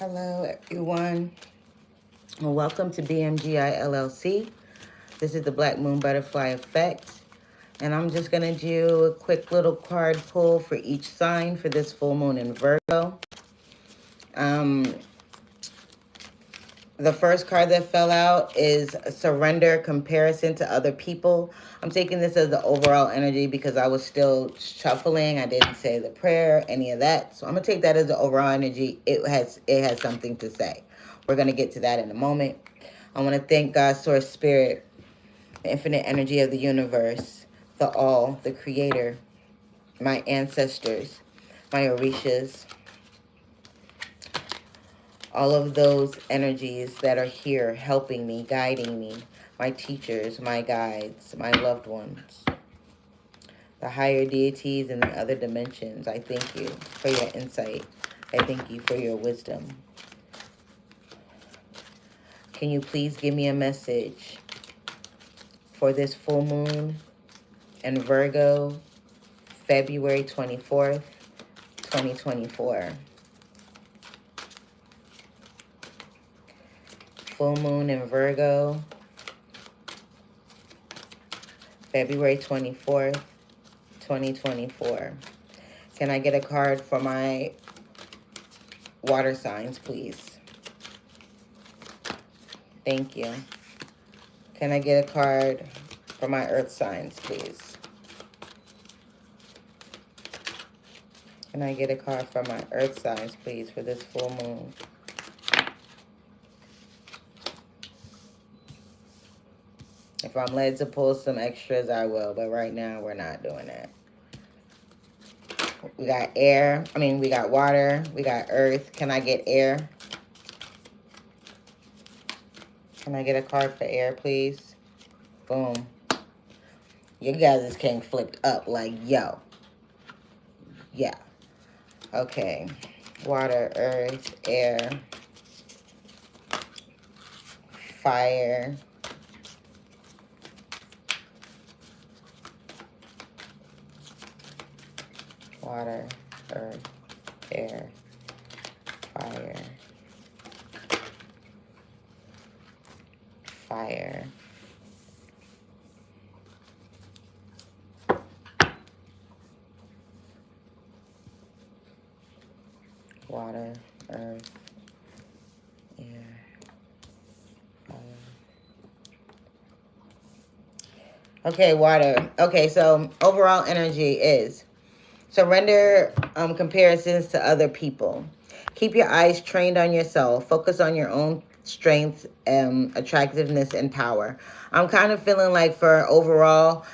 Hello, everyone, and welcome to BMGI LLC. This is the Black Moon Butterfly Effect, and I'm just going to do a quick little card pull for each sign for this full moon in Virgo. The first card that fell out is surrender, comparison to other people. I'm taking this as the overall energy because I was still shuffling. I didn't say the prayer, any of that. So I'm going to take that as the overall energy. It has something to say. We're going to get to that in a moment. I want to thank God, Source Spirit, the infinite energy of the universe, the all, the creator, my ancestors, my orishas, all of those energies that are here helping me, guiding me, my teachers, my guides, my loved ones, the higher deities and the other dimensions. I thank you for your insight. I thank you for your wisdom. Can you please give me a message for this full moon in Virgo, February 24th, 2024. Full moon in Virgo, February 24th, 2024. Can I get a card for my water signs, please? Thank you. Can I get a card for my earth signs, please? Can I get a card for my earth signs, please, for this full moon? If I'm led to pull some extras, I will. But right now, we're not doing that. We got air. We got water. We got earth. Can I get air? Can I get a card for air, please? Boom. You guys is getting flipped up like, yo. Yeah. Okay. Water, earth, air, fire, water, earth, air, fire, fire. Water, earth, air, fire. Okay, water. Okay, so overall energy is surrender comparisons to other people. Keep your eyes trained on yourself. Focus on your own strength, attractiveness, and power. I'm kind of feeling like for overall,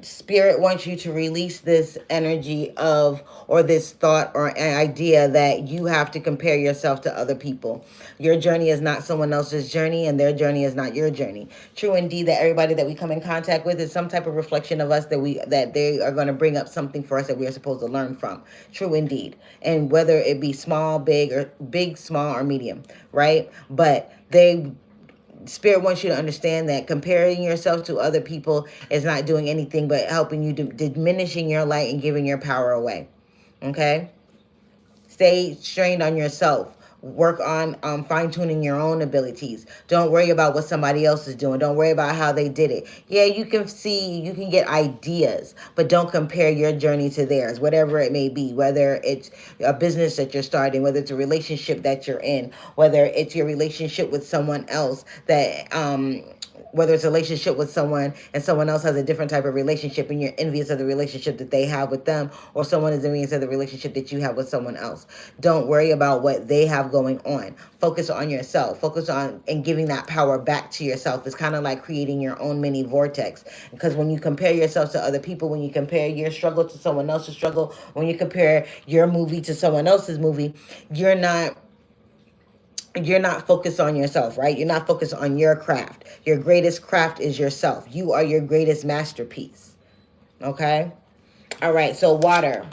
spirit wants you to release this energy of, or this thought or an idea that you have to compare yourself to other people. Your journey is not someone else's journey, and their journey is not your journey. True indeed that everybody that we come in contact with is some type of reflection of us that they are going to bring up something for us that we are supposed to learn from. True indeed. And whether it be small, big, small, or medium, right? But Spirit wants you to understand that comparing yourself to other people is not doing anything but helping you, diminishing your light and giving your power away. Okay? Stay trained on yourself. Work on fine-tuning your own abilities. Don't worry about what somebody else is doing. Don't worry about how they did it. Yeah, you can get ideas, but don't compare your journey to theirs, whatever it may be, whether it's a business that you're starting, whether it's a relationship that you're in, whether it's your relationship with someone else whether it's a relationship with someone and someone else has a different type of relationship and you're envious of the relationship that they have with them, or someone is envious of the relationship that you have with someone else. Don't worry about what they have going on. Focus on yourself. Focus on and giving that power back to yourself. It's kind of like creating your own mini vortex, because when you compare yourself to other people, when you compare your struggle to someone else's struggle, when you compare your movie to someone else's movie, you're not focused on yourself, right? You're not focused on your craft. Your greatest craft is yourself. You are your greatest masterpiece. Okay? All right, so water.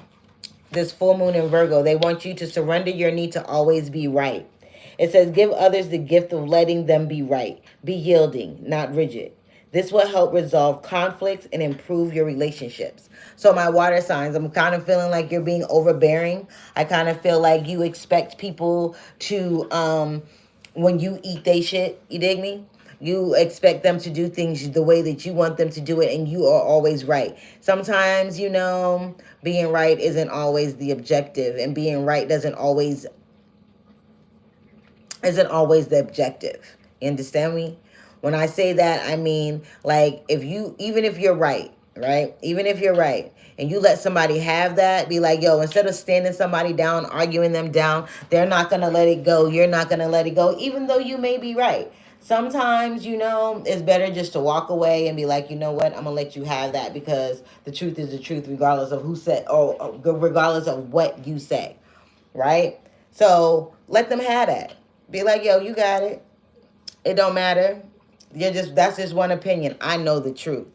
This full moon in Virgo, they want you to surrender your need to always be right. It says, give others the gift of letting them be right. Be yielding, not rigid. This will help resolve conflicts and improve your relationships. So my water signs, I'm kind of feeling like you're being overbearing. I kind of feel like you expect people to, when you eat they shit, you dig me? You expect them to do things the way that you want them to do it, and you are always right. Sometimes, being right isn't always the objective, and being right doesn't always isn't always the objective. You understand me? When I say that, I mean, like, even if you're right, right? Even if you're right, and you let somebody have that, be like, yo, instead of standing somebody down, arguing them down, they're not going to let it go. You're not going to let it go, even though you may be right. Sometimes, it's better just to walk away and be like, you know what, I'm going to let you have that, because the truth is the truth, regardless of who said, or regardless of what you say, right? So let them have that. Be like, yo, you got it. It don't matter. That's just one opinion. I know the truth,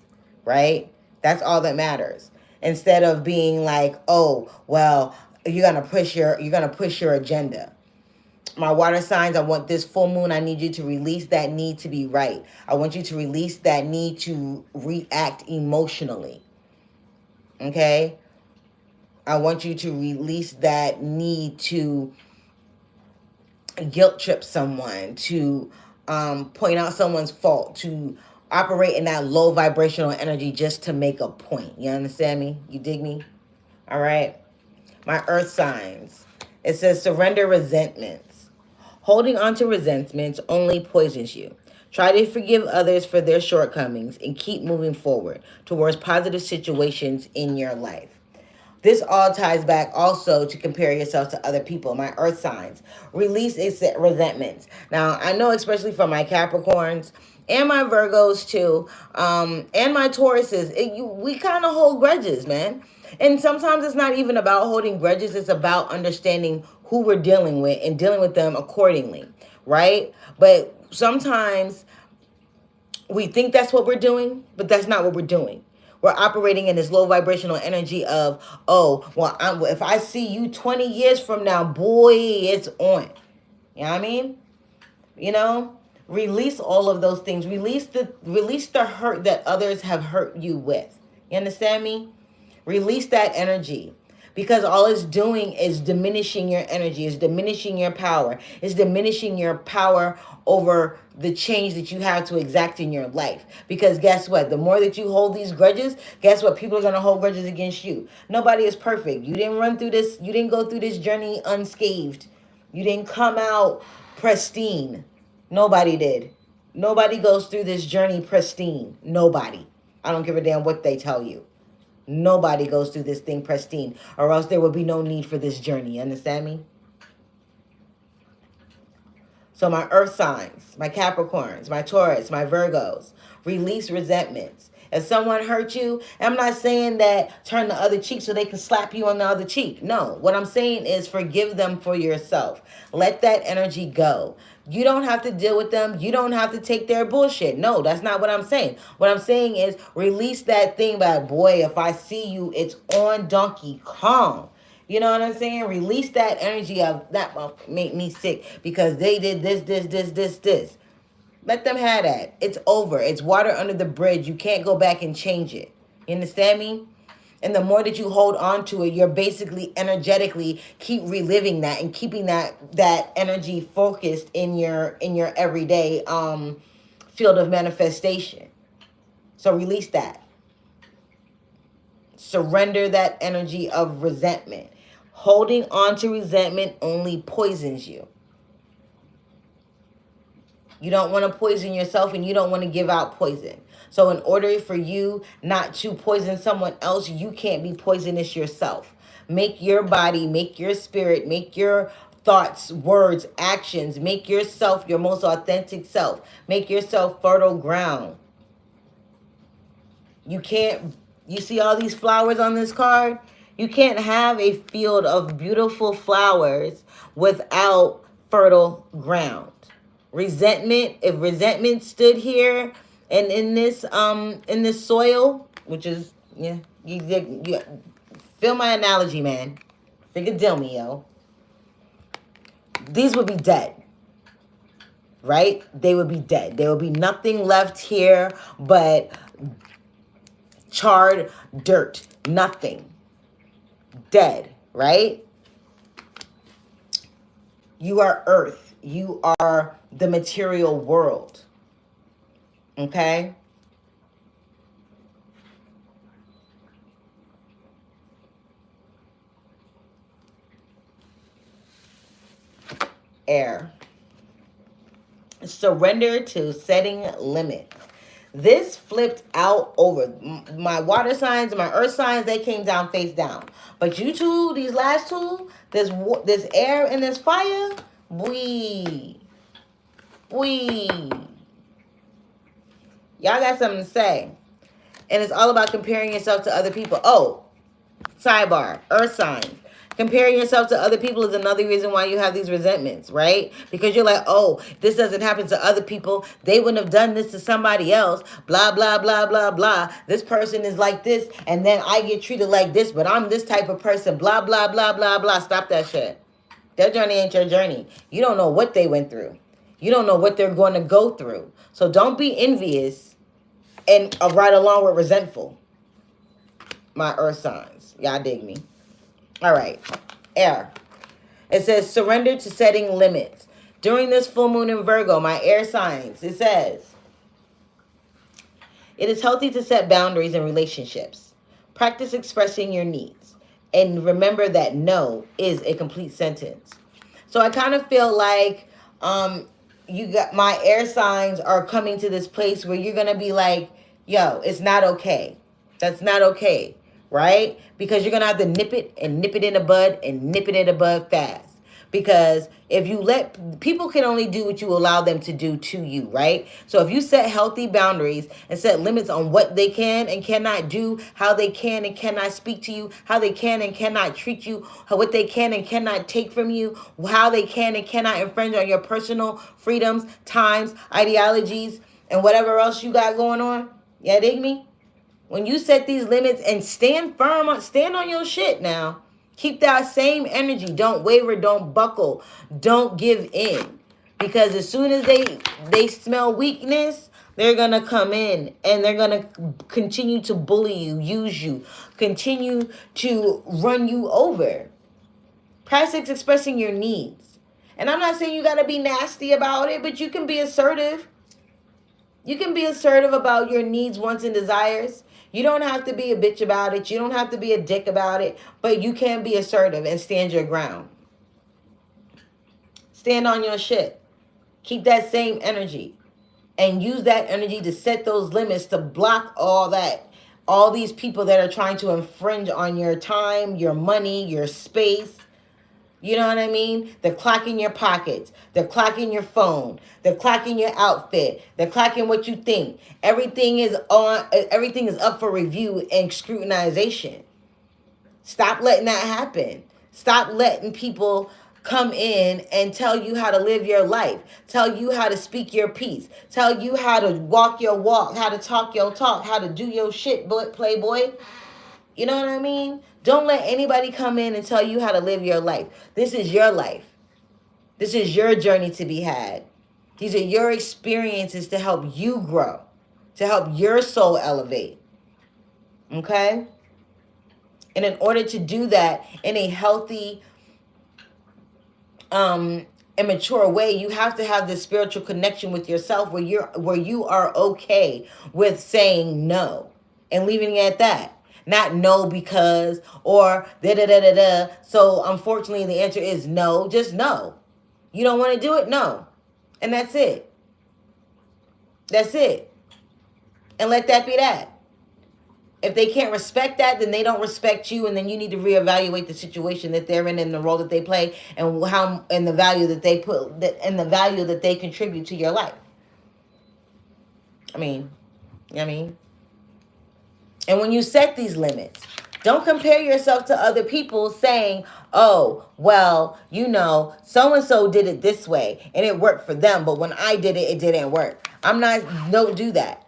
right? That's all that matters. Instead of being like, oh, well, you're gonna push your agenda. My water signs, I want this full moon, I need you to release that need to be right. I want you to release that need to react emotionally. Okay? I want you to release that need to guilt trip someone, to point out someone's fault, to operate in that low vibrational energy just to make a point. You understand me? You dig me? All right. My earth signs. It says surrender resentments. Holding on to resentments only poisons you. Try to forgive others for their shortcomings and keep moving forward towards positive situations in your life. This all ties back also to compare yourself to other people. My earth signs. Release resentments. Now, I know especially for my Capricorns and my Virgos too, and my Tauruses, we kind of hold grudges, man. And sometimes it's not even about holding grudges. It's about understanding who we're dealing with and dealing with them accordingly, right? But sometimes we think that's what we're doing, but that's not what we're doing. We're operating in this low vibrational energy of, oh, well, if I see you 20 years from now, boy, it's on. You know what I mean? Release all of those things. Release the hurt that others have hurt you with. You understand me? Release that energy. Because all it's doing is diminishing your energy, is diminishing your power, is diminishing your power over the change that you have to exact in your life. Because guess what? The more that you hold these grudges, guess what? People are going to hold grudges against you. Nobody is perfect. You didn't go through this journey unscathed. You didn't come out pristine. Nobody did. Nobody goes through this journey pristine. Nobody. I don't give a damn what they tell you. Nobody goes through this thing pristine, or else there would be no need for this journey. You understand me? So my earth signs, my Capricorns, my Taurus, my Virgos, release resentments. If someone hurt you, I'm not saying that turn the other cheek so they can slap you on the other cheek. No, what I'm saying is forgive them for yourself. Let that energy go. You don't have to deal with them. You don't have to take their bullshit. No, that's not what I'm saying. What I'm saying is release that thing by, boy, if I see you, it's on Donkey Kong. You know what I'm saying? Release that energy of that make me sick because they did this. Let them have that. It's over. It's water under the bridge. You can't go back and change it. You understand me? And the more that you hold on to it, you're basically energetically keep reliving that and keeping that energy focused in your everyday field of manifestation. So release that. Surrender that energy of resentment. Holding on to resentment only poisons you. You don't want to poison yourself, and you don't want to give out poison. So in order for you not to poison someone else, you can't be poisonous yourself. Make your body, make your spirit, make your thoughts, words, actions, make yourself your most authentic self. Make yourself fertile ground. You see all these flowers on this card? You can't have a field of beautiful flowers without fertile ground. If resentment stood here and in this soil, which is, yeah, you feel my analogy, man. Figure deal me, yo. These would be dead. right? They would be dead. There would be nothing left here but charred dirt. Nothing. Dead, right? You are earth. You are the material world. Okay? Air. Surrender to setting limits. This flipped out over. My water signs and my earth signs, they came down face down. But you two, these last two, this air and this fire, we y'all got something to say. And it's all about comparing yourself to other people. Oh, sidebar, earth signs. Comparing yourself to other people is another reason why you have these resentments, right? Because you're like, oh, this doesn't happen to other people. They wouldn't have done this to somebody else. Blah, blah, blah, blah, blah. This person is like this, and then I get treated like this, but I'm this type of person. Blah, blah, blah, blah, blah. Stop that shit. Their journey ain't your journey. You don't know what they went through. You don't know what they're going to go through. So don't be envious and right along with resentful. My earth signs. Y'all dig me. All right. Air. It says surrender to setting limits. During this full moon in Virgo, my air signs, it says, it is healthy to set boundaries in relationships. Practice expressing your needs. And remember that no is a complete sentence. So I kind of feel like you got my air signs are coming to this place where you're going to be like, yo, it's not okay. That's not okay. Right? Because you're going to have to nip it in the bud and nip it in the bud fast. Because if you let, people can only do what you allow them to do to you, right? So if you set healthy boundaries and set limits on what they can and cannot do, how they can and cannot speak to you, how they can and cannot treat you, what they can and cannot take from you, how they can and cannot infringe on your personal freedoms, times, ideologies, and whatever else you got going on, yeah, dig me? When you set these limits and stand firm, stand on your shit now. Keep that same energy. Don't waver, don't buckle, don't give in. Because as soon as they smell weakness, they're going to come in and they're going to continue to bully you, use you, continue to run you over. Practice expressing your needs. And I'm not saying you got to be nasty about it, but you can be assertive. You can be assertive about your needs, wants, and desires. You don't have to be a bitch about it. You don't have to be a dick about it. But you can be assertive and stand your ground. Stand on your shit. Keep that same energy. And use that energy to set those limits to block all that. All these people that are trying to infringe on your time, your money, your space. You know what I mean? The clock in your pockets, the clock in your phone, the clock in your outfit, the clock in what you think. Everything is up for review and scrutinization. Stop letting that happen. Stop letting people come in and tell you how to live your life, tell you how to speak your piece, tell you how to walk your walk, how to talk your talk, how to do your shit, playboy. You know what I mean? Don't let anybody come in and tell you how to live your life. This is your life. This is your journey to be had. These are your experiences to help you grow, to help your soul elevate. Okay? And in order to do that in a healthy, and mature way, you have to have this spiritual connection with yourself where you are okay with saying no and leaving it at that. Not no because or da da da da da. So unfortunately the answer is no, just no. You don't want to do it? No. And that's it. That's it. And let that be that. If they can't respect that, then they don't respect you, and then you need to reevaluate the situation that they're in and the role that they play and how and the value that they put and the value that they contribute to your life. I mean. And when you set these limits, don't compare yourself to other people saying, oh, well, you know, so-and-so did it this way and it worked for them. But when I did it, it didn't work. Don't do that.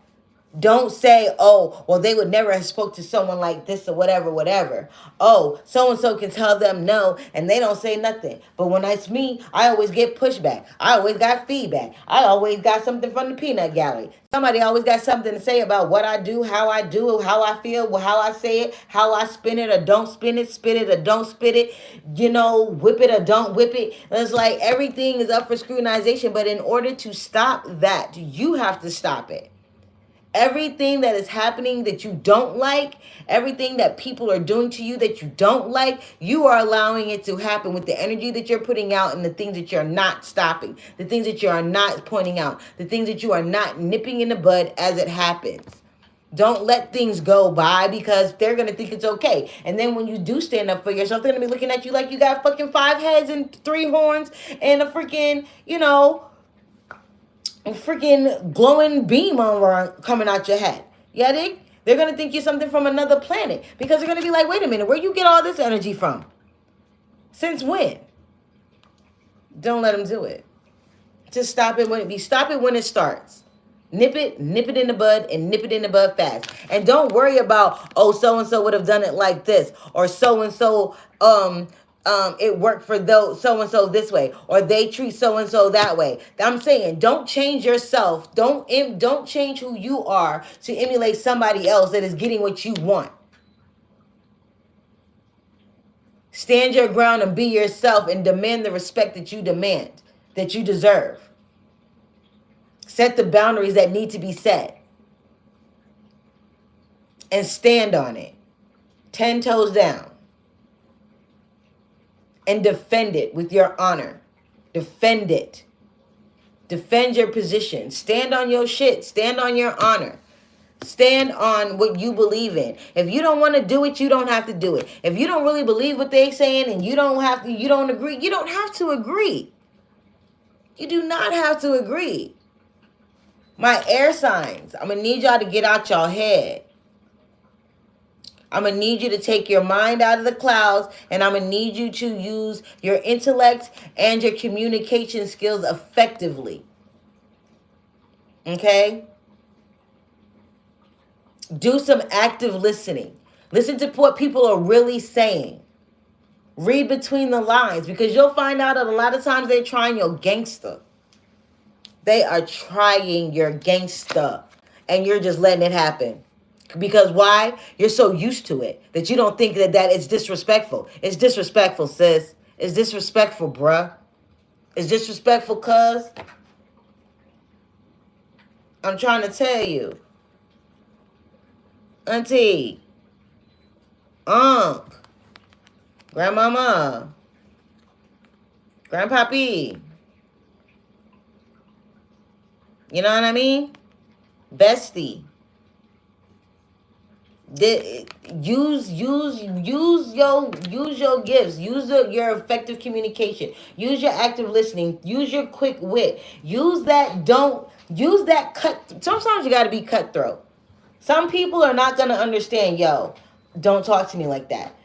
Don't say, oh, well, they would never have spoke to someone like this or whatever, whatever. Oh, so-and-so can tell them no, and they don't say nothing. But when it's me, I always get pushback. I always got feedback. I always got something from the peanut gallery. Somebody always got something to say about what I do, how I do it, how I feel, how I say it, how I spin it or don't spin it, spit it or don't spit it, whip it or don't whip it. It's like everything is up for scrutinization. But in order to stop that, you have to stop it. Everything that is happening that you don't like, everything that people are doing to you that you don't like, you are allowing it to happen with the energy that you're putting out and the things that you're not stopping, the things that you are not pointing out, the things that you are not nipping in the bud as it happens. Don't let things go by because they're going to think it's okay. And then when you do stand up for yourself, they're going to be looking at you like you got fucking 5 heads and 3 horns and a freaking, freaking glowing beam coming out your head. Yeah, they're going to think you're something from another planet because they're going to be like, wait a minute, where you get all this energy from? Since when? Don't let them do it. Just stop it when it starts. Nip it in the bud, and nip it in the bud fast. And don't worry about, oh, so-and-so would have done it like this, or so-and-so, it worked for those so-and-so this way, or they treat so-and-so that way. I'm saying, don't change yourself. Don't change who you are to emulate somebody else that is getting what you want. Stand your ground and be yourself and demand the respect that you demand, that you deserve. Set the boundaries that need to be set. And stand on it. 10 toes down. And defend it with your honor. Defend it. Defend your position. Stand on your shit. Stand on your honor. Stand on what you believe in. If you don't want to do it, you don't have to do it. If you don't really believe what they're saying and you don't agree, you don't have to agree. You do not have to agree. My air signs, I'm going to need y'all to get out your head. I'm going to need you to take your mind out of the clouds, and I'm going to need you to use your intellect and your communication skills effectively. Okay? Do some active listening. Listen to what people are really saying. Read between the lines, because you'll find out that a lot of times they're trying your gangster. They are trying your gangster, and you're just letting it happen. Because why? You're so used to it that you don't think that it's disrespectful. It's disrespectful, sis. It's disrespectful, bruh. It's disrespectful, cuz. I'm trying to tell you. Auntie. Unc. Grandmama. Grandpappy. You know what I mean? Bestie. Use your gifts. Use your effective communication. Use your active listening. Use your quick wit. Use that cut. Sometimes you got to be cutthroat. Some people are not going to understand, yo, don't talk to me like that.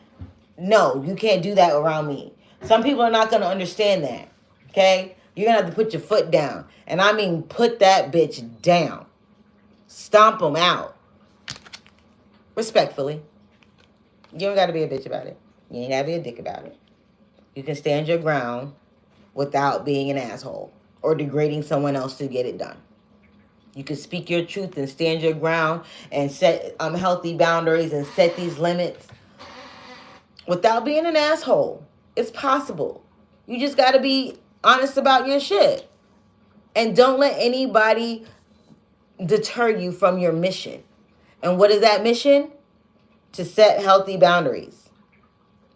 No, you can't do that around me. Some people are not going to understand that. Okay? You're going to have to put your foot down. And I mean put that bitch down. Stomp them out. Respectfully. You don't got to be a bitch about it. You ain't got to be a dick about it. You can stand your ground without being an asshole or degrading someone else to get it done. You can speak your truth and stand your ground and set healthy boundaries and set these limits without being an asshole. It's possible. You just got to be honest about your shit. And don't let anybody deter you from your mission. And what is that mission? To set healthy boundaries.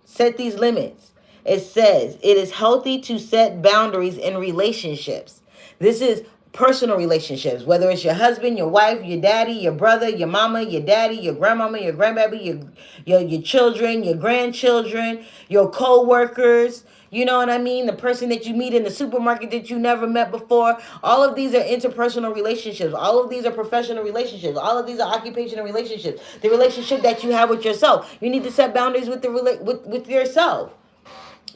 Set these limits. It says it is healthy to set boundaries in relationships. This is personal relationships, whether it's your husband, your wife, your daddy, your brother, your mama, your daddy, your grandmama, your grandbaby, your children, your grandchildren, your co-workers. You know what I mean? The person that you meet in the supermarket that you never met before. All of these are interpersonal relationships. All of these are professional relationships. All of these are occupational relationships. The relationship that you have with yourself. You need to set boundaries with with yourself.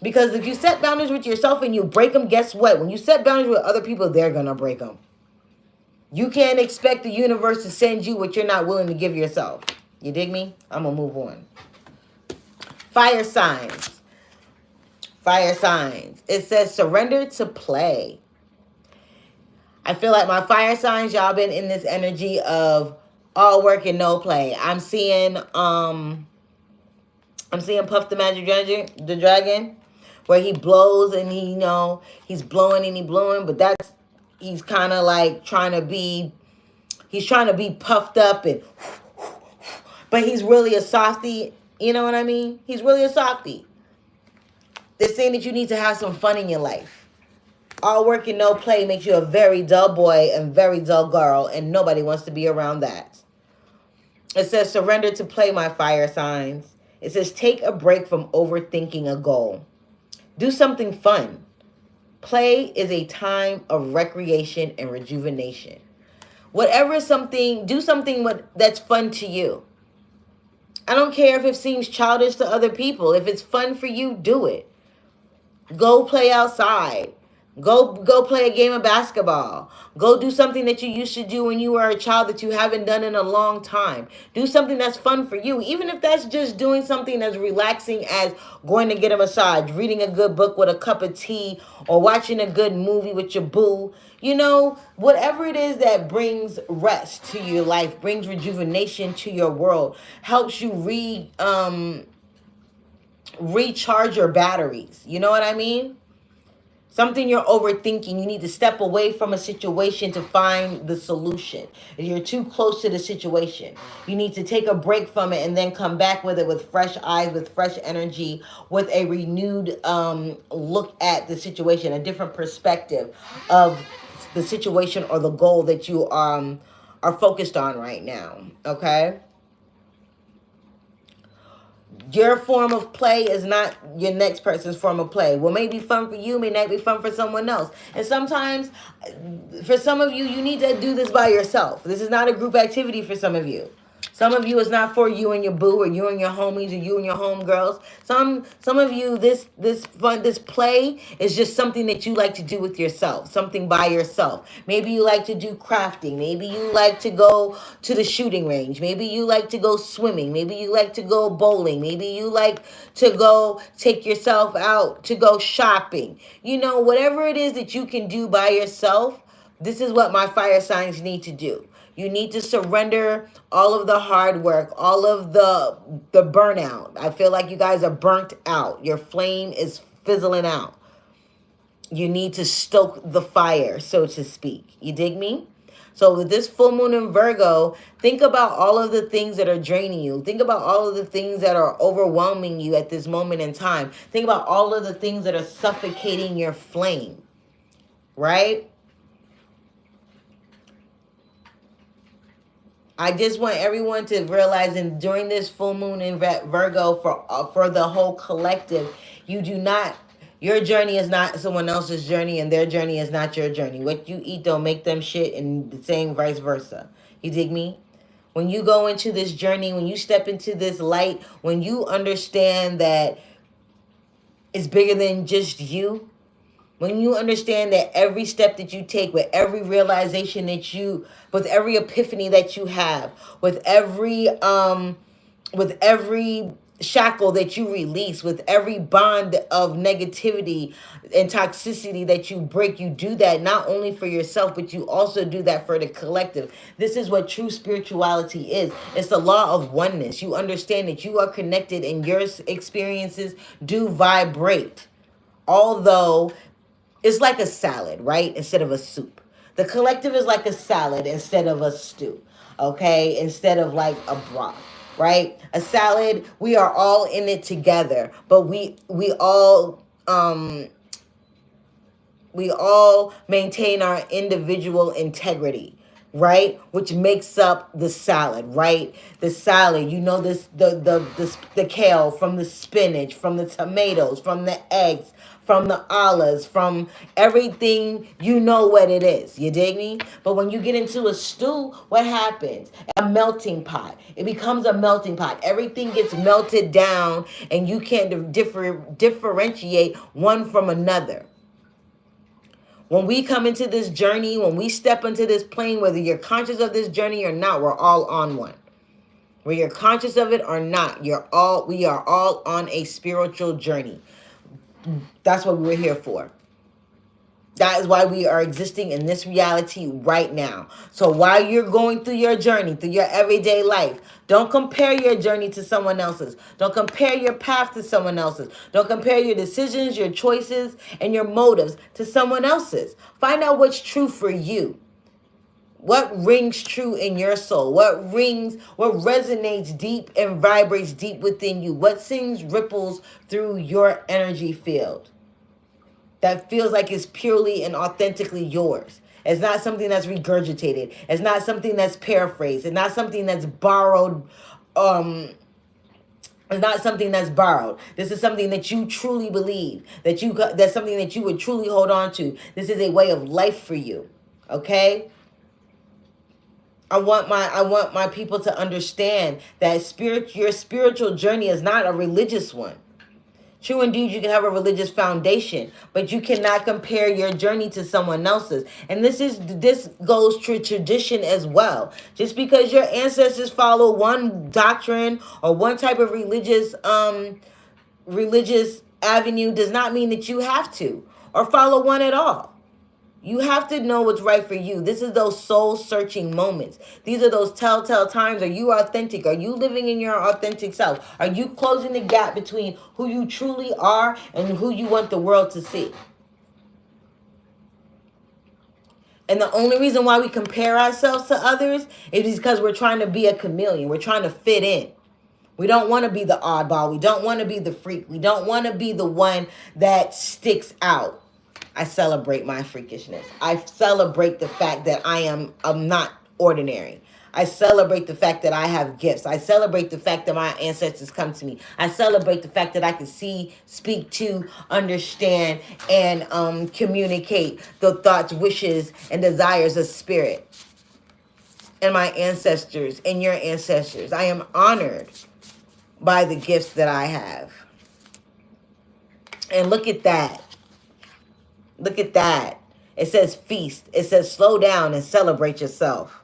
Because if you set boundaries with yourself and you break them, guess what? When you set boundaries with other people, they're going to break them. You can't expect the universe to send you what you're not willing to give yourself. You dig me? I'm going to move on. Fire signs. Fire signs. It says surrender to play. I feel like my fire signs, y'all been in this energy of all work and no play. I'm seeing Puff the Dragon, where he blows and he, he's blowing and he blowing, but he's kind of like he's trying to be puffed up and, but he's really a softie. You know what I mean? He's really a softie. They're saying that you need to have some fun in your life. All work and no play makes you a very dull boy and very dull girl, and nobody wants to be around that. It says surrender to play, my fire signs. It says take a break from overthinking a goal. Do something fun. Play is a time of recreation and rejuvenation. Do something that's fun to you. I don't care if it seems childish to other people. If it's fun for you, do it. Go play outside. Go play a game of basketball. Go do something that you used to do when you were a child that you haven't done in a long time. Do something that's fun for you. Even if that's just doing something as relaxing as going to get a massage, reading a good book with a cup of tea, or watching a good movie with your boo. Whatever it is that brings rest to your life, brings rejuvenation to your world, helps you recharge your batteries. You know what I mean? Something you're overthinking, you need to step away from a situation to find the solution. If you're too close to the situation, you need to take a break from it and then come back with it with fresh eyes, with fresh energy, with a renewed look at the situation, a different perspective of the situation or the goal that you are focused on right now. Okay? Your form of play is not your next person's form of play. What may be fun for you may not be fun for someone else. And sometimes, for some of you, you need to do this by yourself. This is not a group activity for some of you. Some of you, it's not for you and your boo, or you and your homies, or you and your homegirls. Some of you, this play is just something that you like to do with yourself, something by yourself. Maybe you like to do crafting. Maybe you like to go to the shooting range. Maybe you like to go swimming. Maybe you like to go bowling. Maybe you like to go take yourself out to go shopping. Whatever it is that you can do by yourself, this is what my fire signs need to do. You need to surrender all of the hard work, all of the burnout. I feel like you guys are burnt out. Your flame is fizzling out. You need to stoke the fire, so to speak. You dig me? So with this full moon in Virgo, think about all of the things that are draining you. Think about all of the things that are overwhelming you at this moment in time. Think about all of the things that are suffocating your flame, right? I just want everyone to realize, and during this full moon in Virgo, for the whole collective, your journey is not someone else's journey, and their journey is not your journey. What you eat don't make them shit, and the same vice versa. You dig me? When you go into this journey, when you step into this light, when you understand that it's bigger than just you, when you understand that every step that you take, with every realization with every epiphany that you have, with every shackle that you release, with every bond of negativity and toxicity that you break, you do that not only for yourself, but you also do that for the collective. This is what true spirituality is. It's the law of oneness. You understand that you are connected and your experiences do vibrate. Although it's like a salad, right? Instead of a soup. The collective is like a salad instead of a stew, okay? Instead of like a broth, right? A salad, we are all in it together, but we all maintain our individual integrity, right? Which makes up the salad, right? The salad, the kale, from the spinach, from the tomatoes, from the eggs, from the olives, from everything, you know what it is. You dig me? But when you get into a stew, what happens? A melting pot. It becomes a melting pot. Everything gets melted down, and you can't differentiate one from another. When we come into this journey, when we step into this plane, whether you're conscious of this journey or not, we're all on one. Whether you're conscious of it or not, we are all on a spiritual journey. That's what we were here for. That is why we are existing in this reality right now. So while you're going through your journey, through your everyday life, don't compare your journey to someone else's. Don't compare your path to someone else's. Don't compare your decisions, your choices, and your motives to someone else's. Find out what's true for you. What rings true in your soul? What resonates deep and vibrates deep within you? What sings ripples through your energy field? That feels like it's purely and authentically yours. It's not something that's regurgitated. It's not something that's paraphrased. It's not something that's borrowed. It's not something that's borrowed. This is something that you truly believe. That's something that you would truly hold on to. This is a way of life for you. Okay? I want my people to understand that your spiritual journey is not a religious one. True indeed, you can have a religious foundation, but you cannot compare your journey to someone else's. And this goes to tradition as well. Just because your ancestors follow one doctrine or one type of religious avenue does not mean that you have to or follow one at all. You have to know what's right for you. This is those soul-searching moments. These are those telltale times. Are you authentic? Are you living in your authentic self? Are you closing the gap between who you truly are and who you want the world to see? And the only reason why we compare ourselves to others is because we're trying to be a chameleon. We're trying to fit in. We don't want to be the oddball. We don't want to be the freak. We don't want to be the one that sticks out. I celebrate my freakishness. I celebrate the fact that I'm not ordinary. I celebrate the fact that I have gifts. I celebrate the fact that my ancestors come to me. I celebrate the fact that I can see, speak to, understand, and communicate the thoughts, wishes, and desires of spirit. And my ancestors and your ancestors. I am honored by the gifts that I have. And look at that. Look at that. It says feast. It says slow down and celebrate yourself.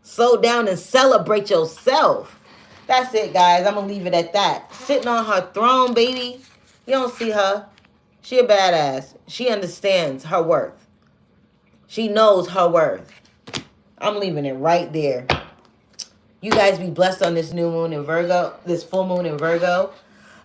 Slow down and celebrate yourself. That's it, guys. I'm going to leave it at that. Sitting on her throne, baby. You don't see her. She a badass. She understands her worth. She knows her worth. I'm leaving it right there. You guys be blessed on this new moon in Virgo, this full moon in Virgo,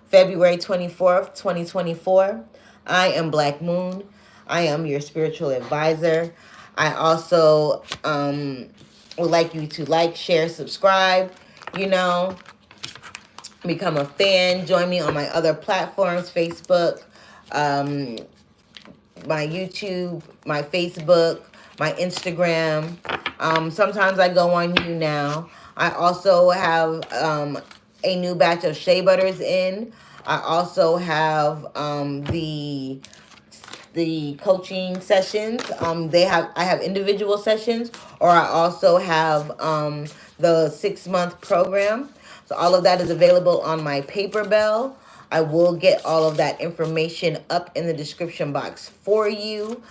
February 24th, 2024. I am Black Moon. I am your spiritual advisor. I also would like you to like, share, subscribe, become a fan. Join me on my other platforms, Facebook, my YouTube, my Facebook, my Instagram. Sometimes I go on You Now. I also have a new batch of shea butters in. I also have the coaching sessions. I have individual sessions, or I also have the 6-month program. So all of that is available on my Paper Bell. I will get all of that information up in the description box for you.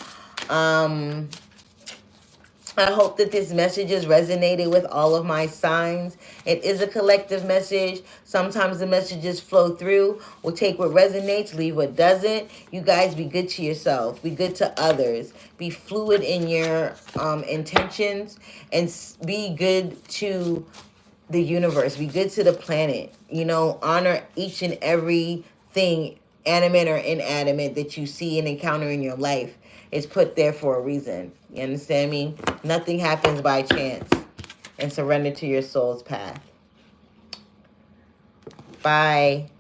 I hope that this message has resonated with all of my signs. It is a collective message. Sometimes the messages flow through. We'll take what resonates, leave what doesn't. You guys be good to yourself. Be good to others. Be fluid in your intentions. And be good to the universe. Be good to the planet. Honor each and every thing, animate or inanimate, that you see and encounter in your life. It's put there for a reason. You understand me? Nothing happens by chance. And surrender to your soul's path. Bye.